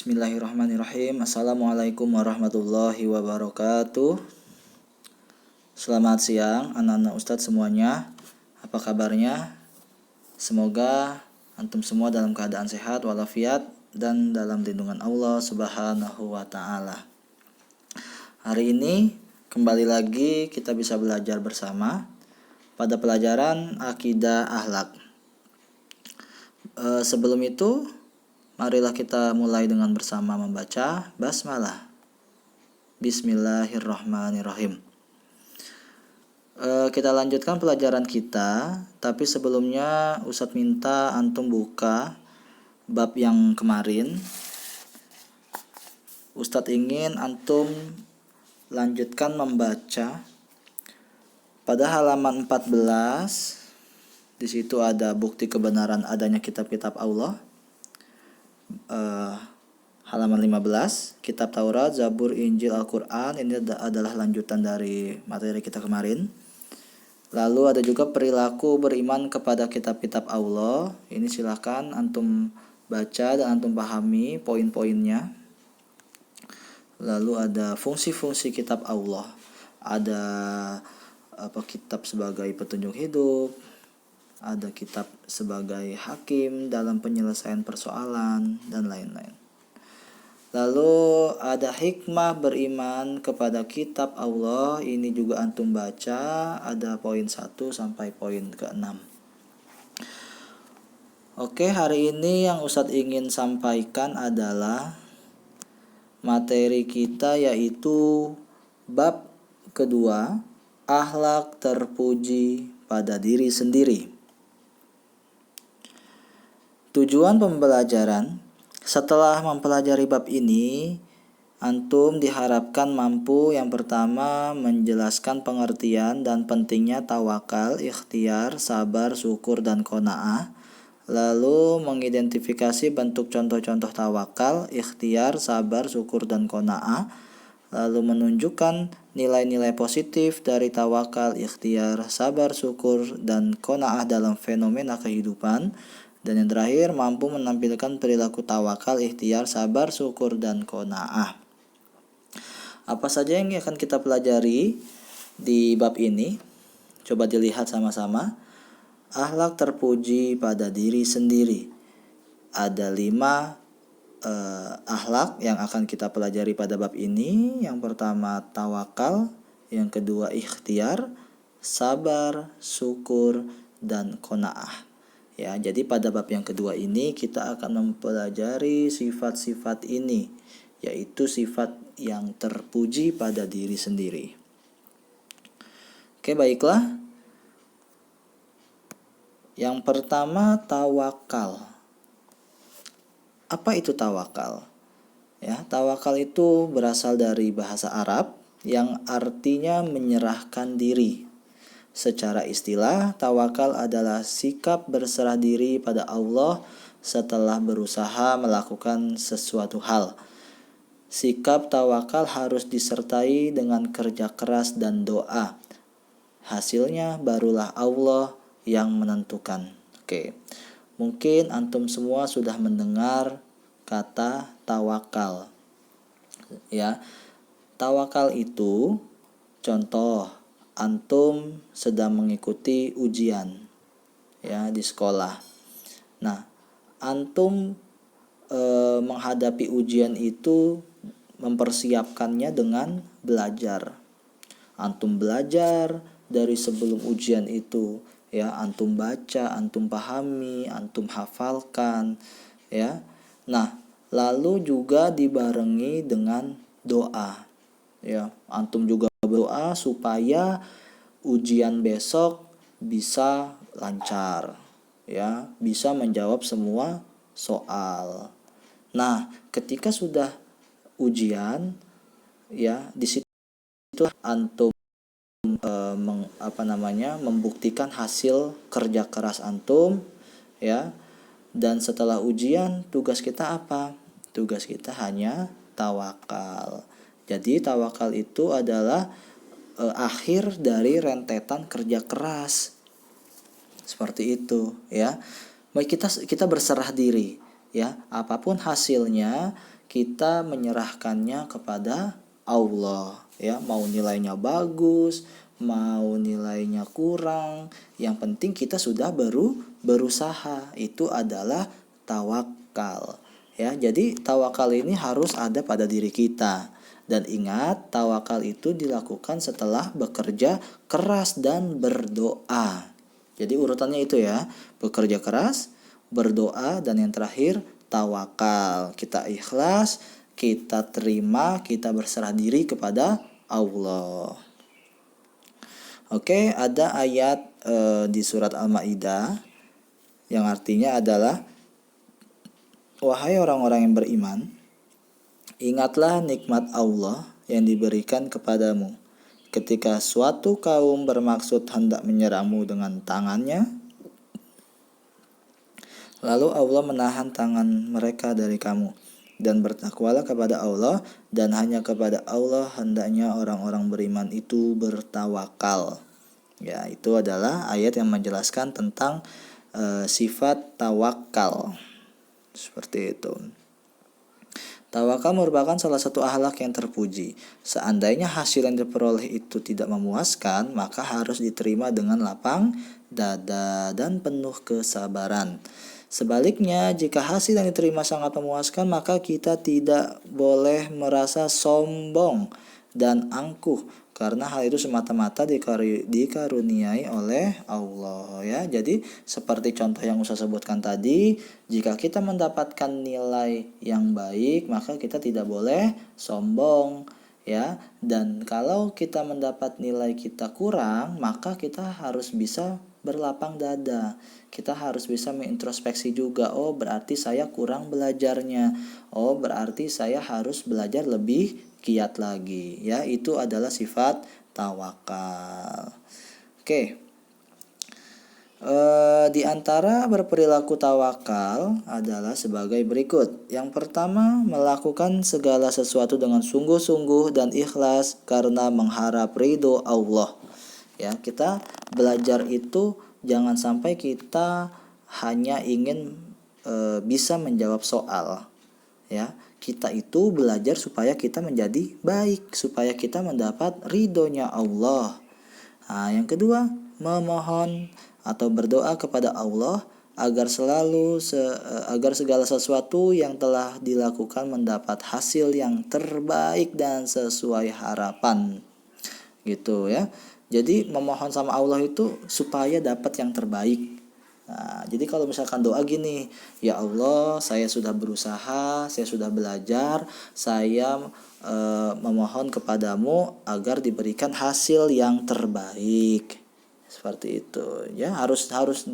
Bismillahirrahmanirrahim. Assalamualaikum warahmatullahi wabarakatuh. Selamat siang anak-anak ustadz semuanya. Apa kabarnya? Semoga antum semua dalam keadaan sehat walafiat dan dalam lindungan Allah Subhanahu wa taala. Hari ini kembali lagi kita bisa belajar bersama pada pelajaran akidah akhlak. Sebelum itu, marilah kita mulai dengan bersama membaca basmalah. Bismillahirrahmanirrahim. Kita lanjutkan pelajaran kita, tapi sebelumnya Ustadz minta antum buka bab yang kemarin. Ustadz ingin antum lanjutkan membaca pada halaman 14. Di situ ada bukti kebenaran adanya kitab-kitab Allah. Halaman 15, kitab Taurat, Zabur, Injil, Al-Quran. Ini adalah lanjutan dari materi kita kemarin. Lalu ada juga perilaku beriman kepada kitab-kitab Allah. Ini silahkan antum baca dan antum pahami poin-poinnya. Lalu ada fungsi-fungsi kitab Allah. Ada kitab sebagai petunjuk hidup, ada kitab sebagai hakim dalam penyelesaian persoalan, dan lain-lain. Lalu ada hikmah beriman kepada kitab Allah. Ini juga antum baca, ada poin 1 sampai poin ke-6. Oke, hari ini yang Ustadz ingin sampaikan adalah materi kita, yaitu bab kedua, akhlak terpuji pada diri sendiri. Tujuan pembelajaran, setelah mempelajari bab ini, antum diharapkan mampu yang pertama menjelaskan pengertian dan pentingnya tawakal, ikhtiar, sabar, syukur, dan qanaah. Lalu mengidentifikasi bentuk contoh-contoh tawakal, ikhtiar, sabar, syukur, dan qanaah. Lalu menunjukkan nilai-nilai positif dari tawakal, ikhtiar, sabar, syukur, dan qanaah dalam fenomena kehidupan. Dan yang terakhir, mampu menampilkan perilaku tawakal, ikhtiar, sabar, syukur, dan qanaah. Apa saja yang akan kita pelajari di bab ini? Coba dilihat sama-sama. Akhlak terpuji pada diri sendiri. Ada 5 akhlak yang akan kita pelajari pada bab ini. Yang pertama tawakal, yang kedua ikhtiar, sabar, syukur, dan qanaah. Ya, jadi pada bab yang kedua ini kita akan mempelajari sifat-sifat ini, yaitu sifat yang terpuji pada diri sendiri. Oke, baiklah. Yang pertama tawakal. Apa itu tawakal? Ya, tawakal itu berasal dari bahasa Arab yang artinya menyerahkan diri. Secara istilah, tawakal adalah sikap berserah diri pada Allah setelah berusaha melakukan sesuatu hal. Sikap tawakal harus disertai dengan kerja keras dan doa. Hasilnya barulah Allah yang menentukan. Oke. Mungkin antum semua sudah mendengar kata tawakal. Ya. Tawakal itu contoh, antum sedang mengikuti ujian ya di sekolah. Nah, antum menghadapi ujian itu mempersiapkannya dengan belajar. Antum belajar dari sebelum ujian itu, ya, antum baca, antum pahami, antum hafalkan, ya. Nah, lalu juga dibarengi dengan doa. Ya, antum juga berdoa supaya ujian besok bisa lancar, ya, bisa menjawab semua soal. Nah, ketika sudah ujian, ya, di situ antum membuktikan hasil kerja keras antum, ya. Dan setelah ujian, tugas kita apa? Tugas kita hanya tawakal. Jadi tawakal itu adalah akhir dari rentetan kerja keras. Seperti itu, ya. Baik, kita berserah diri, ya. Apapun hasilnya, kita menyerahkannya kepada Allah, ya. Mau nilainya bagus, mau nilainya kurang, yang penting kita sudah berusaha. Itu adalah tawakal, ya. Jadi tawakal ini harus ada pada diri kita. Dan ingat, tawakal itu dilakukan setelah bekerja keras dan berdoa. Jadi urutannya itu ya, bekerja keras, berdoa, dan yang terakhir tawakal. Kita ikhlas, kita terima, kita berserah diri kepada Allah. Oke, ada ayat di surat Al-Maidah yang artinya adalah, wahai orang-orang yang beriman, ingatlah nikmat Allah yang diberikan kepadamu ketika suatu kaum bermaksud hendak menyerangmu dengan tangannya, lalu Allah menahan tangan mereka dari kamu. Dan bertakwalah kepada Allah, dan hanya kepada Allah hendaknya orang-orang beriman itu bertawakal. Ya, itu adalah ayat yang menjelaskan tentang sifat tawakal. Seperti itu. Tawakal merupakan salah satu akhlak yang terpuji. Seandainya hasil yang diperoleh itu tidak memuaskan, maka harus diterima dengan lapang dada dan penuh kesabaran. Sebaliknya, jika hasil yang diterima sangat memuaskan, maka kita tidak boleh merasa sombong dan angkuh, karena hal itu semata-mata dikaruniai oleh Allah, ya. Jadi seperti contoh yang Ustaz sebutkan tadi, jika kita mendapatkan nilai yang baik, maka kita tidak boleh sombong, ya. Dan kalau kita mendapat nilai kita kurang, maka kita harus bisa berlapang dada. Kita harus bisa mengintrospeksi juga, oh berarti saya kurang belajarnya, oh berarti saya harus belajar lebih giat lagi, ya. Itu adalah sifat tawakal. Oke. Di antara berperilaku tawakal adalah sebagai berikut. Yang pertama, melakukan segala sesuatu dengan sungguh-sungguh dan ikhlas karena mengharap ridho Allah. Ya, kita belajar itu jangan sampai kita hanya ingin bisa menjawab soal, ya. Kita itu belajar supaya kita menjadi baik, supaya kita mendapat ridhonya Allah. Nah, yang kedua, memohon atau berdoa kepada Allah agar agar segala sesuatu yang telah dilakukan mendapat hasil yang terbaik dan sesuai harapan. Gitu ya. Jadi memohon sama Allah itu supaya dapat yang terbaik. Nah, jadi kalau misalkan doa gini, ya Allah, saya sudah berusaha, saya sudah belajar, saya memohon kepadamu agar diberikan hasil yang terbaik. Seperti itu, ya. Harus harus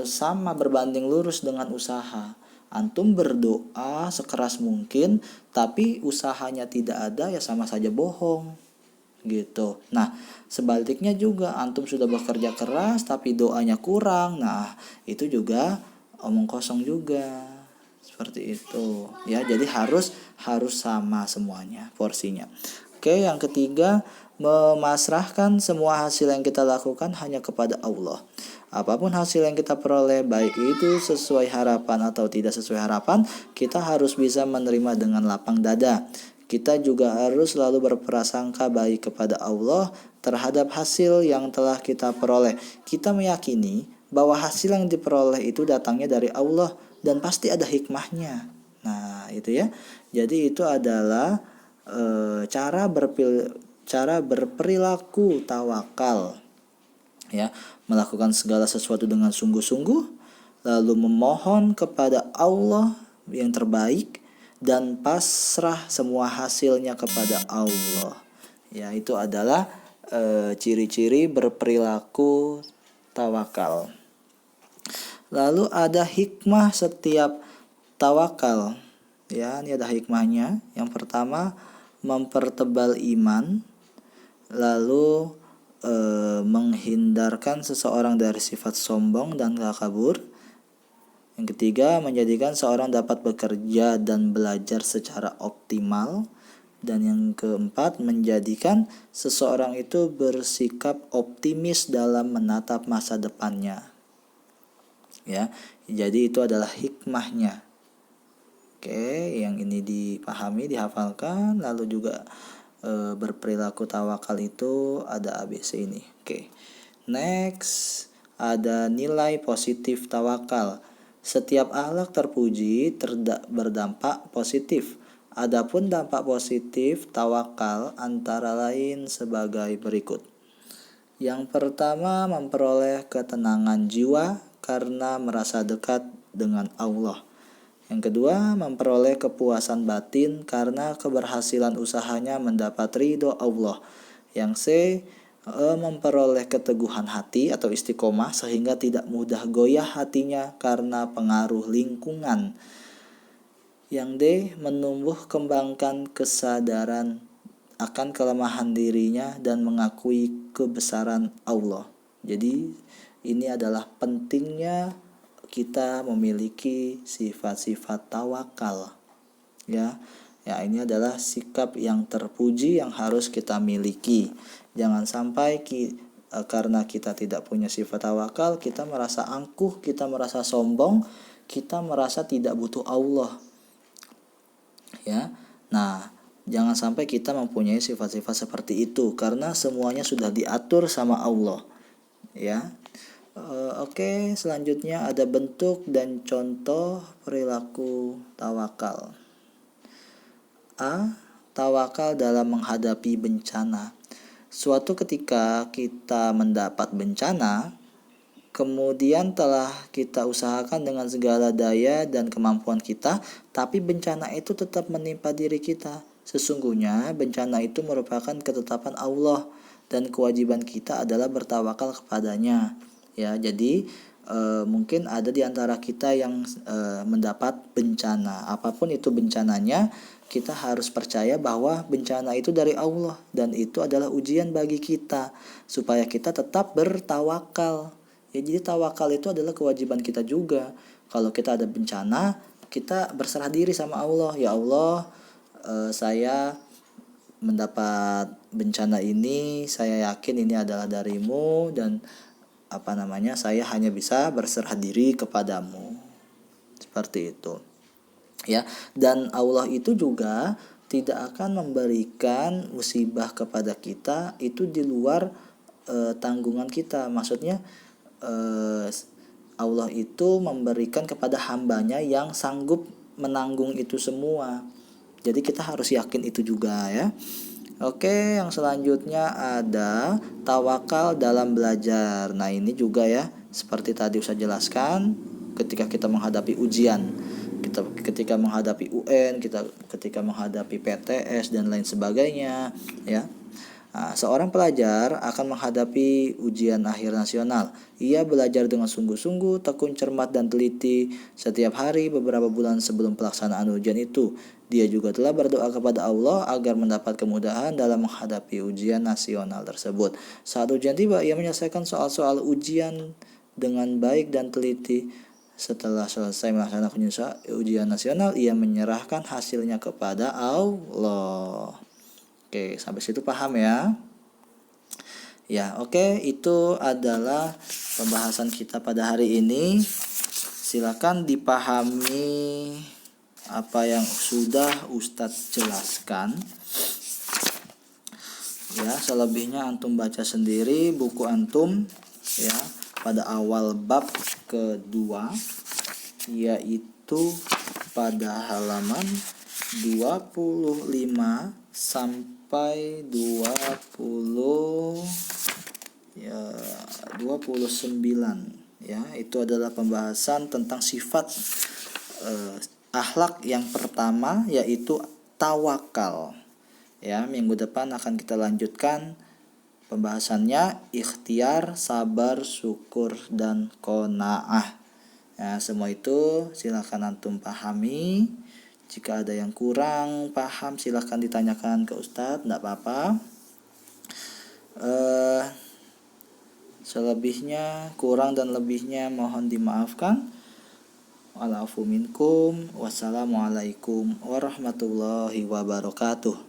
sama, berbanding lurus dengan usaha. Antum berdoa sekeras mungkin, tapi usahanya tidak ada, ya sama saja bohong. Gitu. Nah, sebaliknya juga, antum sudah bekerja keras tapi doanya kurang. Nah, itu juga omong kosong juga. Seperti itu. Ya, jadi harus sama semuanya porsinya. Oke, yang ketiga, memasrahkan semua hasil yang kita lakukan hanya kepada Allah. Apapun hasil yang kita peroleh, baik itu sesuai harapan atau tidak sesuai harapan, kita harus bisa menerima dengan lapang dada. Kita juga harus selalu berprasangka baik kepada Allah terhadap hasil yang telah kita peroleh. Kita meyakini bahwa hasil yang diperoleh itu datangnya dari Allah dan pasti ada hikmahnya. Nah, itu ya. Jadi itu adalah cara berperilaku tawakal. Ya, melakukan segala sesuatu dengan sungguh-sungguh, lalu memohon kepada Allah yang terbaik, dan pasrah semua hasilnya kepada Allah. Ya, itu adalah ciri-ciri berperilaku tawakal. Lalu ada hikmah setiap tawakal. Ya, ini ada hikmahnya. Yang pertama, mempertebal iman, lalu menghindarkan seseorang dari sifat sombong dan takabur. Yang ketiga, menjadikan seorang dapat bekerja dan belajar secara optimal. Dan yang keempat, menjadikan seseorang itu bersikap optimis dalam menatap masa depannya. Ya, jadi itu adalah hikmahnya. Oke, yang ini dipahami, dihafalkan, lalu juga berperilaku tawakal itu ada ABC ini. Oke. Next, ada nilai positif tawakal. Setiap akhlak terpuji berdampak positif. Adapun dampak positif tawakal antara lain sebagai berikut. Yang pertama, memperoleh ketenangan jiwa karena merasa dekat dengan Allah. Yang kedua, memperoleh kepuasan batin karena keberhasilan usahanya mendapat ridho Allah. Yang C, memperoleh keteguhan hati atau istiqomah sehingga tidak mudah goyah hatinya karena pengaruh lingkungan. Yang D, menumbuh kembangkan kesadaran akan kelemahan dirinya dan mengakui kebesaran Allah. Jadi ini adalah pentingnya kita memiliki sifat-sifat tawakal. Ya, ini adalah sikap yang terpuji yang harus kita miliki. Jangan sampai karena kita tidak punya sifat tawakal, kita merasa angkuh, kita merasa sombong, kita merasa tidak butuh Allah. Ya. Nah, jangan sampai kita mempunyai sifat-sifat seperti itu karena semuanya sudah diatur sama Allah. Ya. Oke, selanjutnya ada bentuk dan contoh perilaku tawakal. A. Tawakal dalam menghadapi bencana. Suatu ketika kita mendapat bencana, kemudian telah kita usahakan dengan segala daya dan kemampuan kita, tapi bencana itu tetap menimpa diri kita. Sesungguhnya bencana itu merupakan ketetapan Allah dan kewajiban kita adalah bertawakal kepadanya. Ya, jadi mungkin ada di antara kita yang mendapat bencana. Apapun itu bencananya, kita harus percaya bahwa bencana itu dari Allah dan itu adalah ujian bagi kita supaya kita tetap bertawakal. Ya, jadi tawakal itu adalah kewajiban kita juga. Kalau kita ada bencana, kita berserah diri sama Allah. Ya Allah, saya mendapat bencana ini, saya yakin ini adalah darimu dan saya hanya bisa berserah diri kepadamu. Seperti itu. Ya, dan Allah itu juga tidak akan memberikan musibah kepada kita itu di luar tanggungan kita. Maksudnya Allah itu memberikan kepada hambanya yang sanggup menanggung itu semua. Jadi kita harus yakin itu juga ya. Oke, yang selanjutnya ada tawakal dalam belajar. Nah, ini juga ya, seperti tadi saya jelaskan, ketika kita menghadapi ujian, ketika menghadapi UN, ketika menghadapi PTS dan lain sebagainya, ya. Nah, seorang pelajar akan menghadapi ujian akhir nasional. Ia belajar dengan sungguh-sungguh, tekun, cermat, dan teliti setiap hari beberapa bulan sebelum pelaksanaan ujian itu. Dia juga telah berdoa kepada Allah agar mendapat kemudahan dalam menghadapi ujian nasional tersebut. Saat ujian tiba, ia menyelesaikan soal-soal ujian dengan baik dan teliti. Setelah selesai melaksanakan ujian nasional, ia menyerahkan hasilnya kepada Allah. Oke, sampai situ paham ya? Ya, oke, itu adalah pembahasan kita pada hari ini. Silakan dipahami apa yang sudah Ustadz jelaskan. Ya, selebihnya antum baca sendiri buku antum ya pada awal bab kedua, yaitu pada halaman 25 sampai 29 ya. Itu adalah pembahasan tentang sifat akhlak yang pertama, yaitu tawakal. Ya, minggu depan akan kita lanjutkan pembahasannya ikhtiar, sabar, syukur, dan qanaah. Ya, semua itu silakan antum pahami. Jika ada yang kurang paham silahkan ditanyakan ke Ustadz, tidak apa-apa. Selebihnya, kurang dan lebihnya mohon dimaafkan. Wa'alafu minkum. Wassalamualaikum warahmatullahi wabarakatuh.